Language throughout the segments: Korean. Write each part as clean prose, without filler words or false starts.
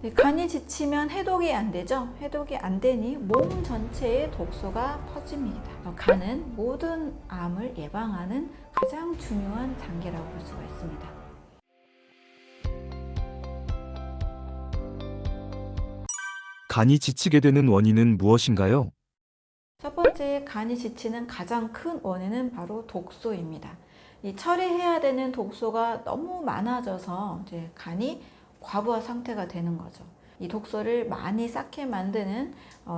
네, 간이 지치면 해독이 안 되죠. 해독이 안 되니 몸 전체에 독소가 퍼집니다. 간은 모든 암을 예방하는 가장 중요한 장기라고 볼 수가 있습니다. 간이 지치게 되는 원인은 무엇인가요? 첫 번째, 간이 지치는 가장 큰 원인은 바로 독소입니다. 이 처리해야 되는 독소가 너무 많아져서 이제 간이 과부하 상태가 되는 거죠. 이 독소를 많이 쌓게 만드는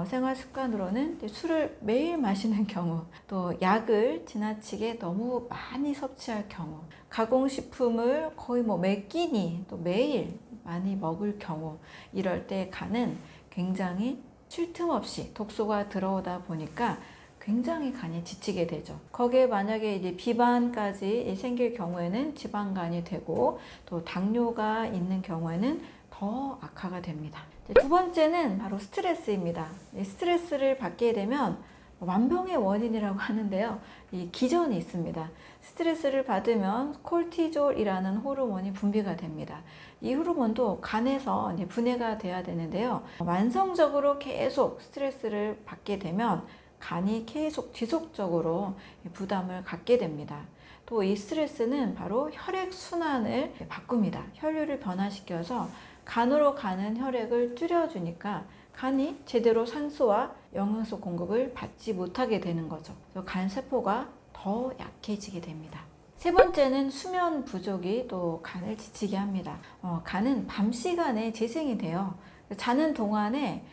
생활 습관으로는 술을 매일 마시는 경우, 또 약을 지나치게 너무 많이 섭취할 경우, 가공식품을 거의 매 끼니 또 매일 많이 먹을 경우, 이럴 때 간은 굉장히 쉴 틈 없이 독소가 들어오다 보니까 굉장히 간이 지치게 되죠. 거기에 만약에 이제 비만까지 생길 경우에는 지방간이 되고, 또 당뇨가 있는 경우에는 더 악화가 됩니다. 두 번째는 바로 스트레스입니다. 스트레스를 받게 되면 만병의 원인이라고 하는데요. 이 기전이 있습니다. 스트레스를 받으면 콜티졸이라는 호르몬이 분비가 됩니다. 이 호르몬도 간에서 분해가 돼야 되는데요. 만성적으로 계속 스트레스를 받게 되면 간이 계속 지속적으로 부담을 갖게 됩니다. 또 이 스트레스는 바로 혈액순환을 바꿉니다. 혈류를 변화시켜서 간으로 가는 혈액을 줄여주니까 간이 제대로 산소와 영양소 공급을 받지 못하게 되는 거죠. 간 세포가 더 약해지게 됩니다. 세 번째는 수면 부족이 또 간을 지치게 합니다. 간은 밤 시간에 재생이 돼요. 자는 동안에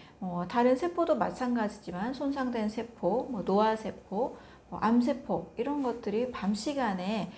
다른 세포도 마찬가지지만 손상된 세포, 노화세포, 암세포 이런 것들이 밤 시간에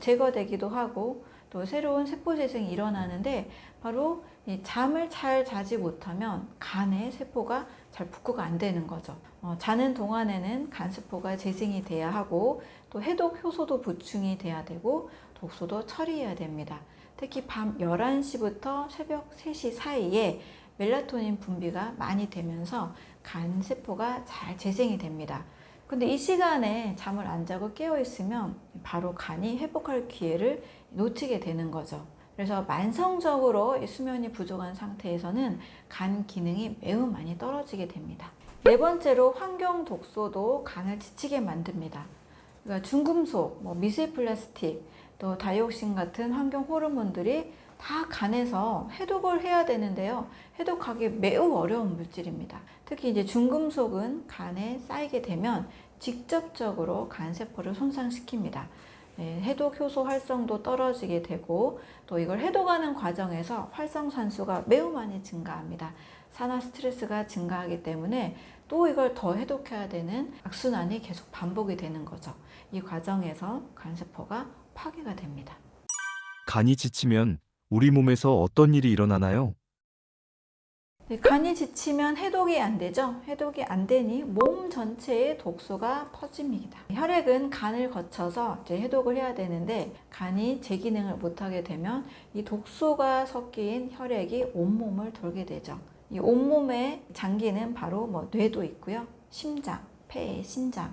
제거되기도 하고, 또 새로운 세포 재생이 일어나는데, 바로 잠을 잘 자지 못하면 간의 세포가 잘 복구가 안 되는 거죠. 자는 동안에는 간 세포가 재생이 돼야 하고, 또 해독 효소도 보충이 돼야 되고, 독소도 처리해야 됩니다. 특히 밤 11시부터 새벽 3시 사이에 멜라토닌 분비가 많이 되면서 간 세포가 잘 재생이 됩니다. 근데 이 시간에 잠을 안 자고 깨어 있으면 바로 간이 회복할 기회를 놓치게 되는 거죠. 그래서 만성적으로 수면이 부족한 상태에서는 간 기능이 매우 많이 떨어지게 됩니다. 네 번째로 환경 독소도 간을 지치게 만듭니다. 그러니까 중금속, 미세플라스틱, 또 다이옥신 같은 환경 호르몬들이 다 간에서 해독을 해야 되는데요. 해독하기 매우 어려운 물질입니다. 특히 이제 중금속은 간에 쌓이게 되면 직접적으로 간 세포를 손상시킵니다. 해독 효소 활성도 떨어지게 되고, 또 이걸 해독하는 과정에서 활성산소가 매우 많이 증가합니다. 산화 스트레스가 증가하기 때문에 또 이걸 더 해독해야 되는 악순환이 계속 반복이 되는 거죠. 이 과정에서 간 세포가 파괴가 됩니다. 간이 지치면 우리 몸에서 어떤 일이 일어나나요? 네, 간이 지치면 해독이 안 되죠. 해독이 안 되니 몸 전체에 독소가 퍼집니다. 혈액은 간을 거쳐서 이제 해독을 해야 되는데, 간이 제 기능을 못하게 되면 이 독소가 섞인 혈액이 온몸을 돌게 되죠. 이 온몸의 장기는 바로 뇌도 있고요. 심장, 폐, 신장,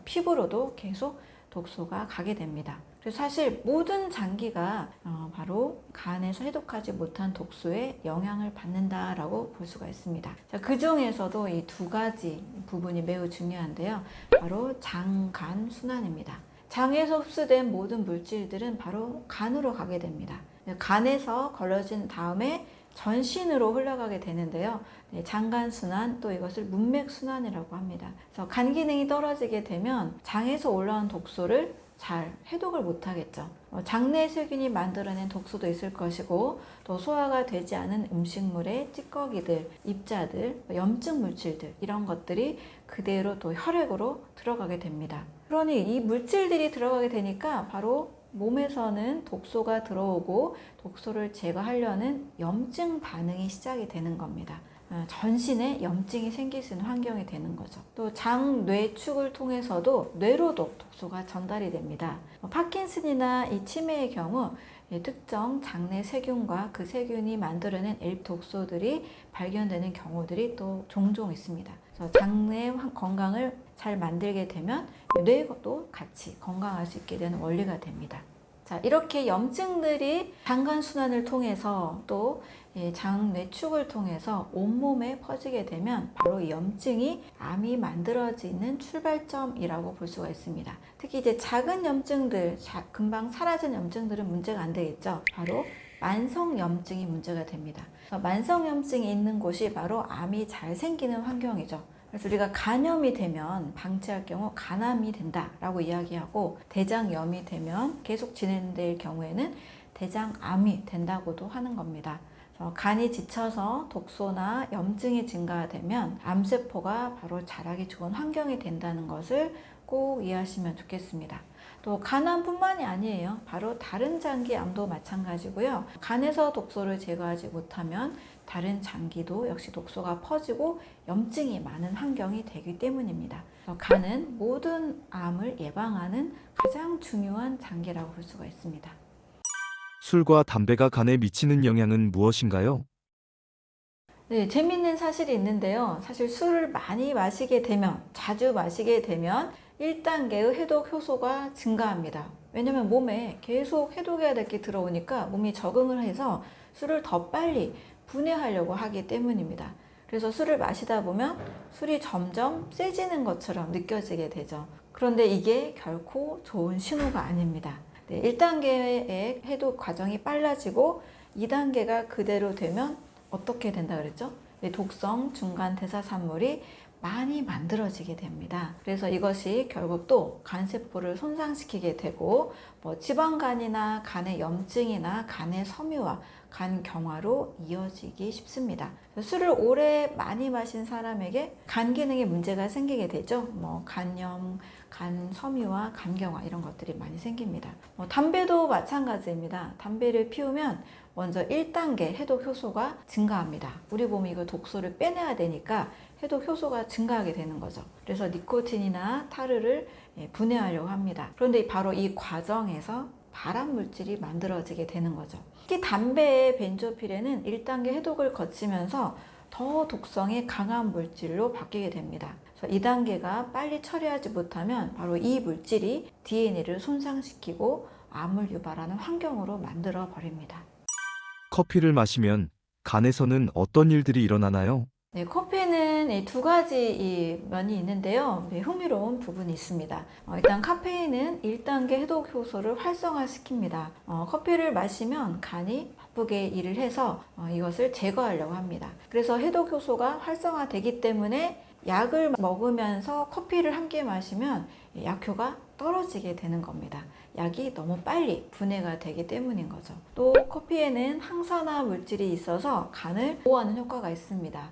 피부로도 계속 독소가 가게 됩니다. 그래서 사실 모든 장기가 바로 간에서 해독하지 못한 독소에 영향을 받는다라고 볼 수가 있습니다. 자, 그 중에서도 이 두 가지 부분이 매우 중요한데요. 바로 장, 간 순환입니다. 장에서 흡수된 모든 물질들은 바로 간으로 가게 됩니다. 간에서 걸러진 다음에 전신으로 흘러가게 되는데요. 장간순환, 또 이것을 문맥순환이라고 합니다. 그래서 간 기능이 떨어지게 되면 장에서 올라온 독소를 잘 해독을 못하겠죠. 장내 세균이 만들어낸 독소도 있을 것이고, 또 소화가 되지 않은 음식물의 찌꺼기들, 입자들, 염증 물질들, 이런 것들이 그대로 또 혈액으로 들어가게 됩니다. 그러니 이 물질들이 들어가게 되니까 바로 몸에서는 독소가 들어오고, 독소를 제거하려는 염증 반응이 시작이 되는 겁니다. 전신에 염증이 생길 수 있는 환경이 되는 거죠. 또 장뇌축을 통해서도 뇌로도 독소가 전달이 됩니다. 파킨슨이나 이 치매의 경우 특정 장내 세균과 그 세균이 만들어낸 독소들이 발견되는 경우들이 또 종종 있습니다. 그래서 장내 건강을 잘 만들게 되면 뇌도 같이 건강할 수 있게 되는 원리가 됩니다. 자, 이렇게 염증들이 장간순환을 통해서 또 장뇌축을 통해서 온몸에 퍼지게 되면 바로 이 염증이 암이 만들어지는 출발점이라고 볼 수가 있습니다. 특히 이제 작은 염증들, 금방 사라진 염증들은 문제가 안 되겠죠. 바로 만성염증이 문제가 됩니다. 만성염증이 있는 곳이 바로 암이 잘 생기는 환경이죠. 그래서 우리가 간염이 되면 방치할 경우 간암이 된다라고 이야기하고, 대장염이 되면 계속 진행될 경우에는 대장암이 된다고도 하는 겁니다. 간이 지쳐서 독소나 염증이 증가되면 암세포가 바로 자라기 좋은 환경이 된다는 것을 꼭 이해하시면 좋겠습니다. 또 간암뿐만이 아니에요. 바로 다른 장기암도 마찬가지고요. 간에서 독소를 제거하지 못하면 다른 장기도 역시 독소가 퍼지고 염증이 많은 환경이 되기 때문입니다. 간은 모든 암을 예방하는 가장 중요한 장기라고 볼 수가 있습니다. 술과 담배가 간에 미치는 영향은 무엇인가요? 네, 재밌는 사실이 있는데요. 사실 술을 많이 마시게 되면, 자주 마시게 되면 1단계의 해독 효소가 증가합니다. 왜냐면 몸에 계속 해독해야 될 게 들어오니까 몸이 적응을 해서 술을 더 빨리 분해하려고 하기 때문입니다. 그래서 술을 마시다 보면 술이 점점 세지는 것처럼 느껴지게 되죠. 그런데 이게 결코 좋은 신호가 아닙니다. 1단계의 해독 과정이 빨라지고 2단계가 그대로 되면 어떻게 된다 그랬죠? 독성 중간 대사산물이 많이 만들어지게 됩니다. 그래서 이것이 결국 또 간세포를 손상시키게 되고, 지방간이나 간의 염증이나 간의 섬유화, 간경화로 이어지기 쉽습니다. 술을 오래 많이 마신 사람에게 간 기능에 문제가 생기게 되죠. 간염, 간 섬유화, 간경화 이런 것들이 많이 생깁니다. 담배도 마찬가지입니다. 담배를 피우면 먼저 1단계 해독 효소가 증가합니다. 우리 몸이 이거 독소를 빼내야 되니까 해독 효소가 증가하게 되는 거죠. 그래서 니코틴이나 타르를 분해하려고 합니다. 그런데 바로 이 과정에서 발암 물질이 만들어지게 되는 거죠. 특히 담배의 벤조필에는 1단계 해독을 거치면서 더 독성이 강한 물질로 바뀌게 됩니다. 그래서 2단계가 빨리 처리하지 못하면 바로 이 물질이 DNA를 손상시키고 암을 유발하는 환경으로 만들어 버립니다. 커피를 마시면 간에서는 어떤 일들이 일어나나요? 네, 커피는 두 가지 면이 있는데요. 흥미로운 부분이 있습니다. 일단 카페인은 1단계 해독 효소를 활성화시킵니다. 커피를 마시면 간이 바쁘게 일을 해서 이것을 제거하려고 합니다. 그래서 해독 효소가 활성화되기 때문에 약을 먹으면서 커피를 함께 마시면 약효가 떨어지게 되는 겁니다. 약이 너무 빨리 분해가 되기 때문인 거죠. 또 커피에는 항산화 물질이 있어서 간을 보호하는 효과가 있습니다.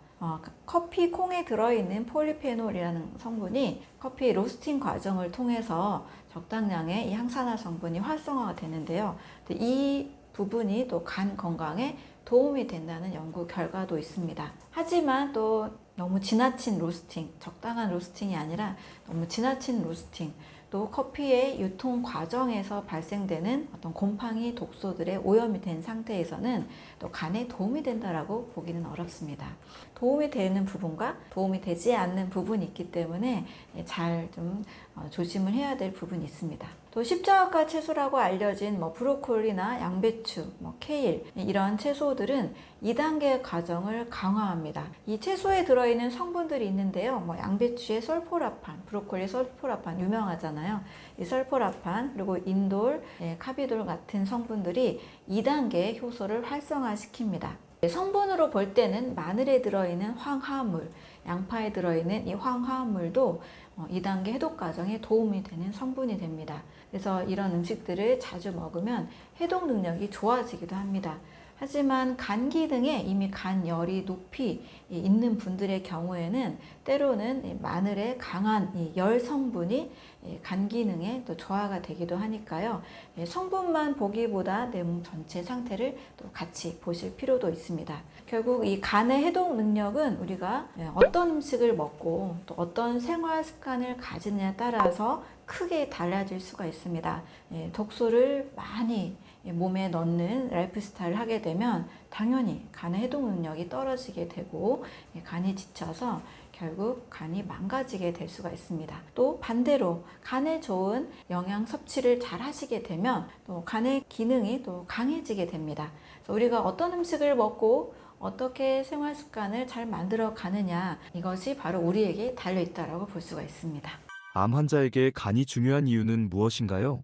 커피 콩에 들어있는 폴리페놀이라는 성분이 커피 로스팅 과정을 통해서 적당량의 이 항산화 성분이 활성화가 되는데요. 이 부분이 또 간 건강에 도움이 된다는 연구 결과도 있습니다. 하지만 또 너무 지나친 로스팅, 적당한 로스팅이 아니라 너무 지나친 로스팅, 또 커피의 유통 과정에서 발생되는 어떤 곰팡이 독소들의 오염이 된 상태에서는 또 간에 도움이 된다라고 보기는 어렵습니다. 도움이 되는 부분과 도움이 되지 않는 부분이 있기 때문에 잘 좀 조심을 해야 될 부분이 있습니다. 또 십자가 채소라고 알려진 브로콜리나 양배추, 케일 이런 채소들은 2단계 과정을 강화합니다. 이 채소에 들어있는 성분들이 있는데요. 양배추의 설포라판, 브로콜리 설포라판 유명하잖아요. 이 설포라판 그리고 인돌, 카비돌 같은 성분들이 2단계 효소를 활성화시킵니다. 성분으로 볼 때는 마늘에 들어있는 황화물, 양파에 들어있는 이 황화물도 2단계 해독 과정에 도움이 되는 성분이 됩니다. 그래서 이런 음식들을 자주 먹으면 해독 능력이 좋아지기도 합니다. 하지만 간 기능에 이미 간열이 높이 있는 분들의 경우에는 때로는 마늘의 강한 열 성분이 간 기능에 또 저하가 되기도 하니까요. 성분만 보기보다 내 몸 전체 상태를 또 같이 보실 필요도 있습니다. 결국 이 간의 해독 능력은 우리가 어떤 음식을 먹고 또 어떤 생활 습관을 가지느냐에 따라서 크게 달라질 수가 있습니다. 독소를 많이 몸에 넣는 라이프 스타일을 하게 되면 당연히 간의 해독 능력이 떨어지게 되고 간이 지쳐서 결국 간이 망가지게 될 수가 있습니다. 또 반대로 간에 좋은 영양 섭취를 잘 하시게 되면 또 간의 기능이 또 강해지게 됩니다. 그래서 우리가 어떤 음식을 먹고 어떻게 생활 습관을 잘 만들어 가느냐, 이것이 바로 우리에게 달려 있다라고 볼 수가 있습니다. 암 환자에게 간이 중요한 이유는 무엇인가요?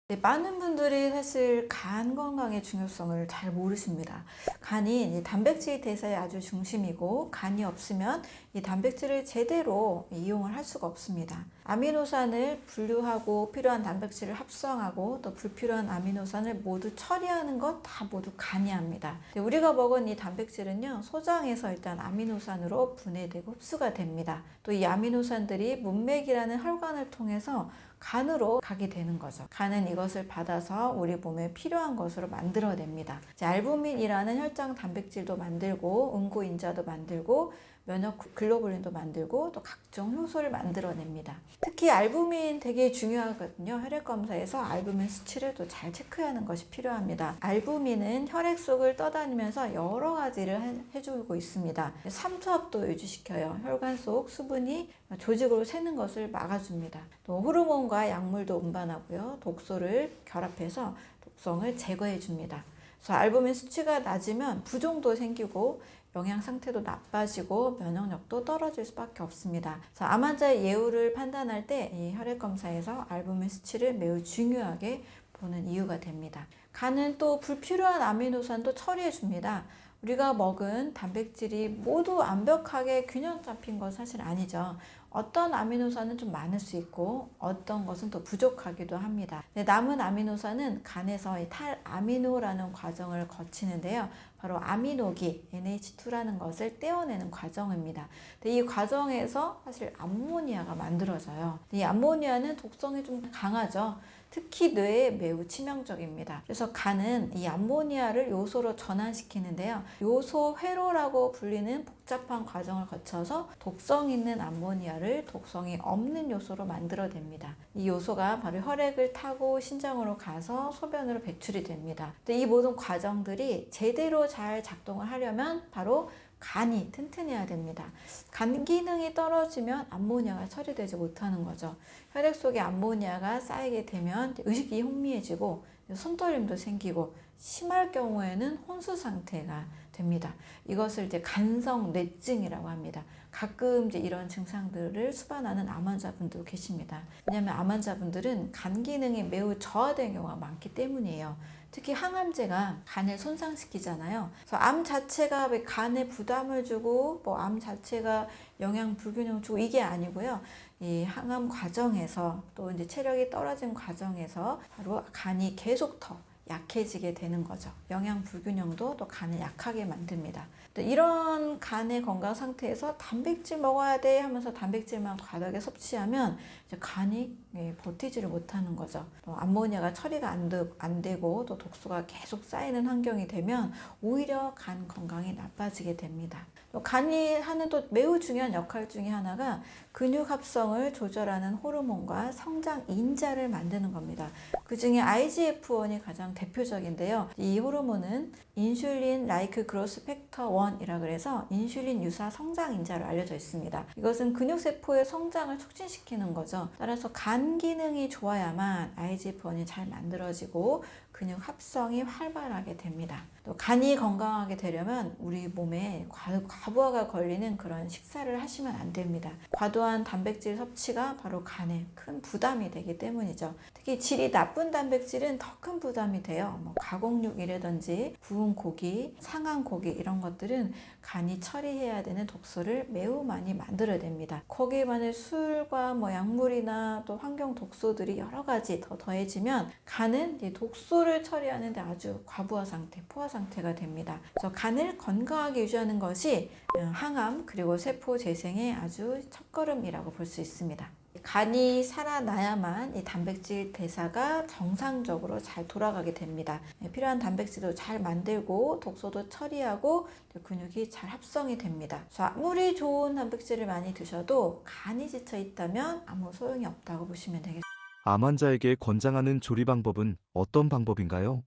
네, 많은 분들이 사실 간 건강의 중요성을 잘 모르십니다. 간이 이 단백질 대사의 아주 중심이고 간이 없으면 이 단백질을 제대로 이용을 할 수가 없습니다. 아미노산을 분류하고 필요한 단백질을 합성하고 또 불필요한 아미노산을 모두 처리하는 것 다 모두 간이 합니다. 우리가 먹은 이 단백질은요, 소장에서 일단 아미노산으로 분해되고 흡수가 됩니다. 또 이 아미노산들이 문맥이라는 혈관을 통해서 간으로 가게 되는 거죠. 간은 이것을 받아서 우리 몸에 필요한 것으로 만들어냅니다. 알부민이라는 혈장 단백질도 만들고 응고인자도 만들고 면역 글로불린도 만들고 또 각종 효소를 만들어냅니다. 특히 알부민 되게 중요하거든요. 혈액 검사에서 알부민 수치를 또 잘 체크하는 것이 필요합니다. 알부민은 혈액 속을 떠다니면서 여러 가지를 해주고 있습니다. 삼투압도 유지시켜요. 혈관 속 수분이 조직으로 새는 것을 막아줍니다. 또 호르몬과 약물도 운반하고요. 독소를 결합해서 독성을 제거해 줍니다. 그래서 알부민 수치가 낮으면 부종도 생기고 영양 상태도 나빠지고 면역력도 떨어질 수밖에 없습니다. 그래서 암 환자의 예후를 판단할 때 이 혈액 검사에서 알부민 수치를 매우 중요하게 보는 이유가 됩니다. 간은 또 불필요한 아미노산도 처리해 줍니다. 우리가 먹은 단백질이 모두 완벽하게 균형 잡힌 건 사실 아니죠. 어떤 아미노산은 좀 많을 수 있고 어떤 것은 또 부족하기도 합니다. 남은 아미노산은 간에서 이 탈아미노라는 과정을 거치는데요. 바로 아미노기 NH2라는 것을 떼어내는 과정입니다. 이 과정에서 사실 암모니아가 만들어져요. 이 암모니아는 독성이 좀 강하죠. 특히 뇌에 매우 치명적입니다. 그래서 간은 이 암모니아를 요소로 전환시키는데요. 요소 회로라고 불리는 복잡한 과정을 거쳐서 독성 있는 암모니아를 독성이 없는 요소로 만들어냅니다. 이 요소가 바로 혈액을 타고 신장으로 가서 소변으로 배출이 됩니다. 이 모든 과정들이 제대로 잘 작동을 하려면 바로 간이 튼튼해야 됩니다. 간 기능이 떨어지면 암모니아가 처리되지 못하는 거죠. 혈액 속에 암모니아가 쌓이게 되면 의식이 혼미해지고 손떨림도 생기고 심할 경우에는 혼수 상태가 됩니다. 이것을 이제 간성 뇌증이라고 합니다. 가끔 이제 이런 증상들을 수반하는 암 환자분도 계십니다. 왜냐하면 암 환자분들은 간 기능이 매우 저하된 경우가 많기 때문이에요. 특히 항암제가 간을 손상시키잖아요. 그래서 암 자체가 왜 간에 부담을 주고 뭐 암 자체가 영양 불균형 주고 이게 아니고요. 이 항암 과정에서 또 이제 체력이 떨어진 과정에서 바로 간이 계속 더 약해지게 되는 거죠. 영양 불균형도 또 간을 약하게 만듭니다. 이런 간의 건강 상태에서 단백질 먹어야 돼 하면서 단백질만 과다하게 섭취하면 이제 간이 버티지를 못하는 거죠. 또 암모니아가 처리가 안 되고 또 독소가 계속 쌓이는 환경이 되면 오히려 간 건강이 나빠지게 됩니다. 또 간이 하는 또 매우 중요한 역할 중에 하나가 근육 합성을 조절하는 호르몬과 성장 인자를 만드는 겁니다. 그 중에 IGF-1이 가장 대표적인데요. 이 호르몬은 인슐린 라이크 그로스 팩터 1이라 그래서 인슐린 유사 성장 인자로 알려져 있습니다. 이것은 근육세포의 성장을 촉진시키는 거죠. 따라서 간 기능이 좋아야만 IGF-1이 잘 만들어지고 근육 합성이 활발하게 됩니다. 또 간이 건강하게 되려면 우리 몸에 과부하가 걸리는 그런 식사를 하시면 안 됩니다. 과도한 단백질 섭취가 바로 간에 큰 부담이 되기 때문이죠. 특히 질이 나쁜 단백질은 더 큰 부담이 돼요. 가공육이라든지 구운 고기, 상한 고기 이런 것들은 간이 처리해야 되는 독소를 매우 많이 만들어냅니다. 거기에 반해 술과 약물이나 또 환경 독소들이 여러 가지 더 더해지면 간은 이 독소를 처리하는데 아주 과부하 상태, 포화 상태가 됩니다. 그래서 간을 건강하게 유지하는 것이 항암 그리고 세포 재생의 아주 첫걸음이라고 볼 수 있습니다. 간이 살아나야만 이 단백질 대사가 정상적으로 잘 돌아가게 됩니다. 필요한 단백질도 잘 만들고 독소도 처리하고 근육이 잘 합성이 됩니다. 그래서 아무리 좋은 단백질을 많이 드셔도 간이 지쳐 있다면 아무 소용이 없다고 보시면 되겠습니다. 암 환자에게 권장하는 조리 방법은 어떤 방법인가요?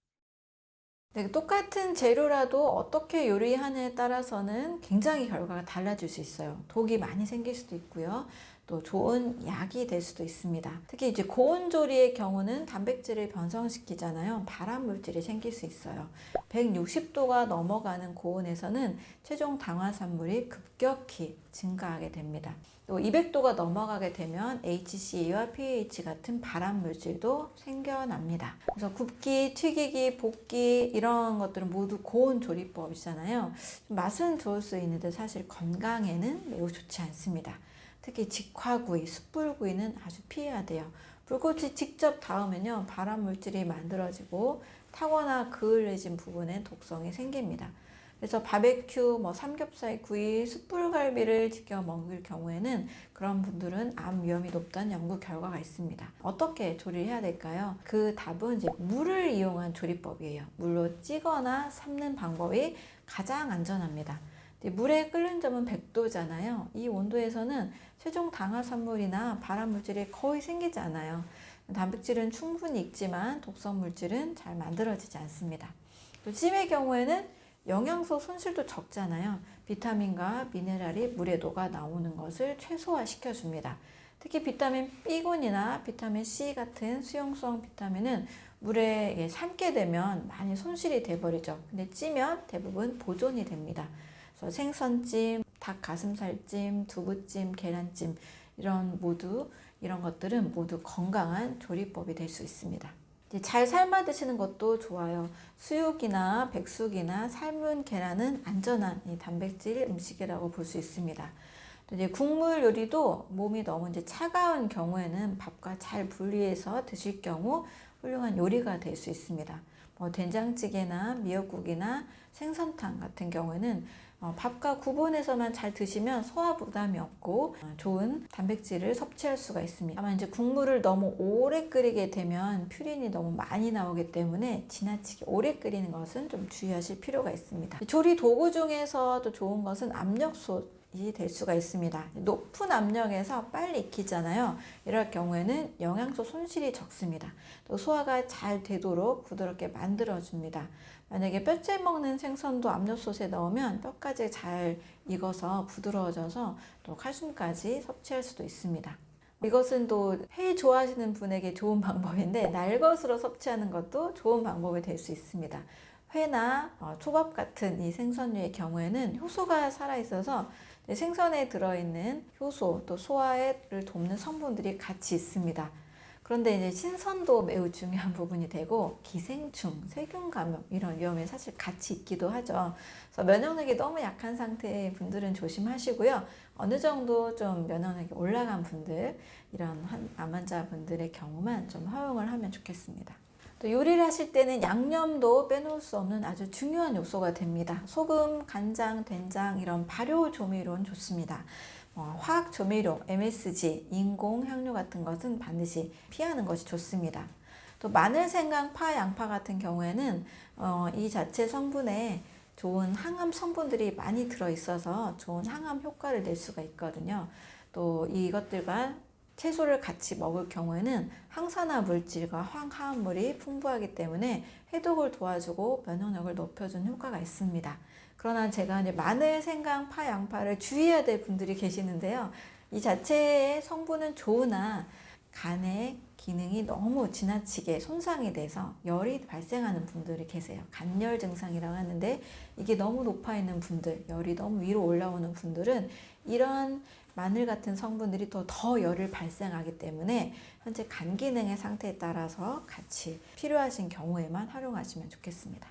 네, 똑같은 재료라도 어떻게 요리하느냐에 따라서는 굉장히 결과가 달라질 수 있어요. 독이 많이 생길 수도 있고요. 또 좋은 약이 될 수도 있습니다. 특히 이제 고온 조리의 경우는 단백질을 변성시키잖아요. 발암 물질이 생길 수 있어요. 160도가 넘어가는 고온에서는 최종 당화산물이 급격히 증가하게 됩니다. 또 200도가 넘어가게 되면 HCA와 PAH 같은 발암 물질도 생겨납니다. 그래서 굽기, 튀기기, 볶기 이런 것들은 모두 고온 조리법이잖아요. 맛은 좋을 수 있는데 사실 건강에는 매우 좋지 않습니다. 특히 직화구이, 숯불구이는 아주 피해야 돼요. 불꽃이 직접 닿으면요, 발암 물질이 만들어지고 타거나 그을려진 부분에 독성이 생깁니다. 그래서 바베큐, 삼겹살 구이, 숯불갈비를 지켜 먹을 경우에는 그런 분들은 암 위험이 높다는 연구 결과가 있습니다. 어떻게 조리를 해야 될까요? 그 답은 이제 물을 이용한 조리법이에요. 물로 찌거나 삶는 방법이 가장 안전합니다. 물에 끓는 점은 100도잖아요. 이 온도에서는 최종 당화산물이나 발암물질이 거의 생기지 않아요. 단백질은 충분히 있지만 독성 물질은 잘 만들어지지 않습니다. 또 찜의 경우에는 영양소 손실도 적잖아요. 비타민과 미네랄이 물에 녹아 나오는 것을 최소화시켜줍니다. 특히 비타민 B군이나 비타민 C 같은 수용성 비타민은 물에 삶게 되면 많이 손실이 돼버리죠. 근데 찌면 대부분 보존이 됩니다. 그래서 생선찜, 닭가슴살찜, 두부찜, 계란찜 이런 것들은 모두 건강한 조리법이 될 수 있습니다. 잘 삶아 드시는 것도 좋아요. 수육이나 백숙이나 삶은 계란은 안전한 단백질 음식이라고 볼 수 있습니다. 또 이제 국물 요리도 몸이 너무 이제 차가운 경우에는 밥과 잘 분리해서 드실 경우 훌륭한 요리가 될 수 있습니다. 된장찌개나 미역국이나 생선탕 같은 경우에는 밥과 구분해서만 잘 드시면 소화 부담이 없고 좋은 단백질을 섭취할 수가 있습니다. 다만 이제 국물을 너무 오래 끓이게 되면 퓨린이 너무 많이 나오기 때문에 지나치게 오래 끓이는 것은 좀 주의하실 필요가 있습니다. 조리 도구 중에서도 좋은 것은 압력솥 이 될 수가 있습니다. 높은 압력에서 빨리 익히잖아요. 이럴 경우에는 영양소 손실이 적습니다. 또 소화가 잘 되도록 부드럽게 만들어줍니다. 만약에 뼈째 먹는 생선도 압력솥에 넣으면 뼈까지 잘 익어서 부드러워져서 또 칼슘까지 섭취할 수도 있습니다. 이것은 또 회 좋아하시는 분에게 좋은 방법인데 날것으로 섭취하는 것도 좋은 방법이 될 수 있습니다. 회나 초밥 같은 이 생선류의 경우에는 효소가 살아있어서 생선에 들어있는 효소 또 소화를 돕는 성분들이 같이 있습니다. 그런데 이제 신선도 매우 중요한 부분이 되고 기생충, 세균 감염 이런 위험이 사실 같이 있기도 하죠. 그래서 면역력이 너무 약한 상태의 분들은 조심하시고요. 어느 정도 좀 면역력이 올라간 분들, 이런 암 환자분들의 경우만 좀 허용을 하면 좋겠습니다. 또 요리를 하실 때는 양념도 빼놓을 수 없는 아주 중요한 요소가 됩니다. 소금, 간장, 된장 이런 발효 조미료는 좋습니다. 화학 조미료, MSG, 인공 향료 같은 것은 반드시 피하는 것이 좋습니다. 또 마늘, 생강, 파, 양파 같은 경우에는 이 자체 성분에 좋은 항암 성분들이 많이 들어있어서 좋은 항암 효과를 낼 수가 있거든요. 또 이것들과 채소를 같이 먹을 경우에는 항산화 물질과 황화합물이 풍부하기 때문에 해독을 도와주고 면역력을 높여주는 효과가 있습니다. 그러나 제가 이제 마늘, 생강, 파, 양파를 주의해야 될 분들이 계시는데요. 이 자체의 성분은 좋으나 간의 기능이 너무 지나치게 손상이 돼서 열이 발생하는 분들이 계세요. 간열 증상이라고 하는데 이게 너무 높아 있는 분들, 열이 너무 위로 올라오는 분들은 이런 마늘 같은 성분들이 더 열을 발생하기 때문에 현재 간 기능의 상태에 따라서 같이 필요하신 경우에만 활용하시면 좋겠습니다.